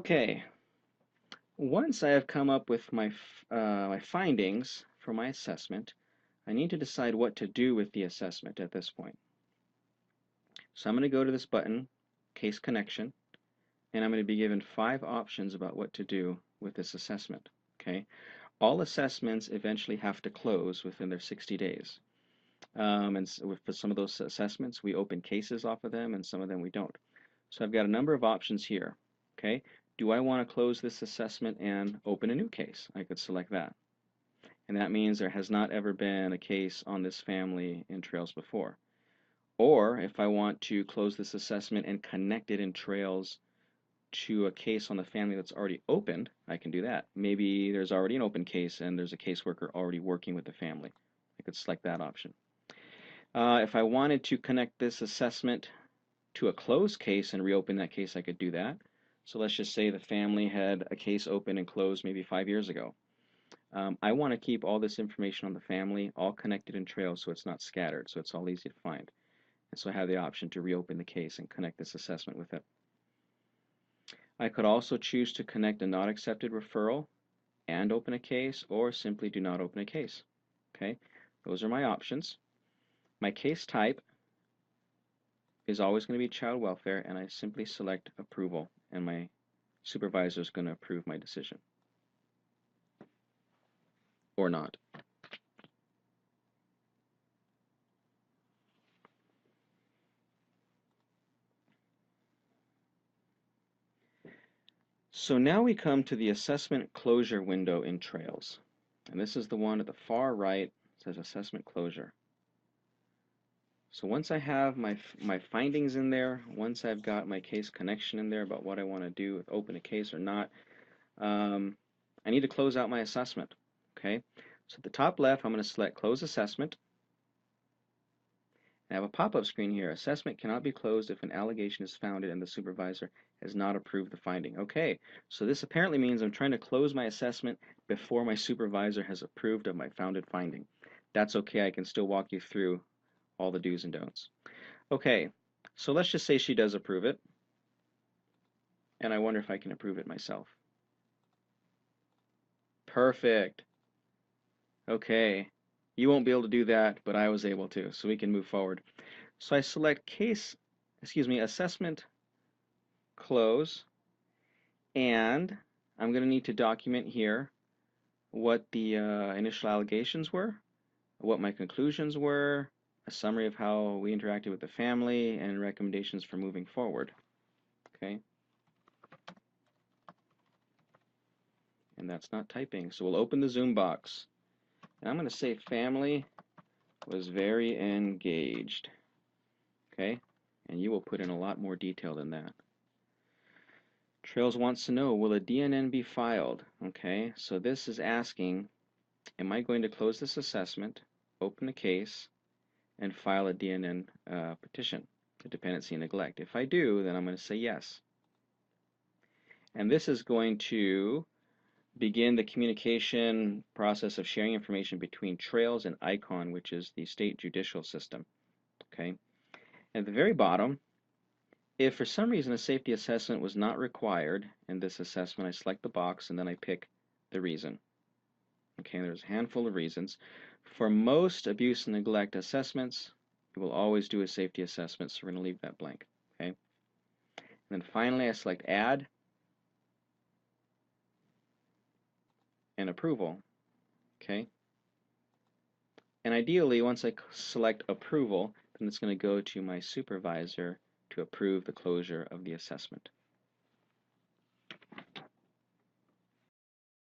Okay, once I have come up with my findings for my assessment, I need to decide what to do with the assessment at this point. So I'm going to go to this button, Case Connection, and I'm going to be given 5 options about what to do with this assessment. Okay, all assessments eventually have to close within their 60 days. For some of those assessments, we open cases off of them, and some of them we don't. So I've got a number of options here. Okay, do I want to close this assessment and open a new case? I could select that. And that means there has not ever been a case on this family in Trails before. Or if I want to close this assessment and connect it in Trails to a case on the family that's already opened, I can do that. Maybe there's already an open case and there's a caseworker already working with the family. I could select that option. If I wanted to connect this assessment to a closed case and reopen that case, I could do that. So let's just say the family had a case open and closed maybe 5 years ago. I want to keep all this information on the family all connected in Trails so it's not scattered, so it's all easy to find. And so I have the option to reopen the case and connect this assessment with it. I could also choose to connect a not accepted referral and open a case, or simply do not open a case. Okay, those are my options. My case type is always going to be child welfare, and I simply select approval, and my supervisor is going to approve my decision or not. So now we come to the assessment closure window in Trails. And this is the one at the far right. It says assessment closure. So once I have my findings in there, once I've got my case connection in there about what I want to do, if open a case or not, I need to close out my assessment. Okay, so at the top left, I'm going to select Close Assessment. I have a pop-up screen here. Assessment cannot be closed if an allegation is founded and the supervisor has not approved the finding. Okay, so this apparently means I'm trying to close my assessment before my supervisor has approved of my founded finding. That's okay. I can still walk you through all the do's and don'ts. Okay, so let's just say she does approve it, and I wonder if I can approve it myself. Perfect. Okay, you won't be able to do that, but I was able to, so we can move forward. So I select assessment close, and I'm going to need to document here what the initial allegations were, what my conclusions were, a summary of how we interacted with the family, and recommendations for moving forward. Okay, and that's not typing, so we'll open the Zoom box. And I'm going to say family was very engaged. Okay, and you will put in a lot more detail than that. Trails wants to know, will a DNN be filed? Okay, so this is asking, am I going to close this assessment, open the case, and file a DNN petition, a dependency neglect? If I do, then I'm going to say yes. And this is going to begin the communication process of sharing information between Trails and ICON, which is the state judicial system. Okay. At the very bottom, if for some reason a safety assessment was not required in this assessment, I select the box and then I pick the reason. Okay, there's a handful of reasons. For most abuse and neglect assessments, you will always do a safety assessment, so we're going to leave that blank. Okay. And then finally, I select Add and Approval. Okay. And ideally, once I select Approval, then it's going to go to my supervisor to approve the closure of the assessment.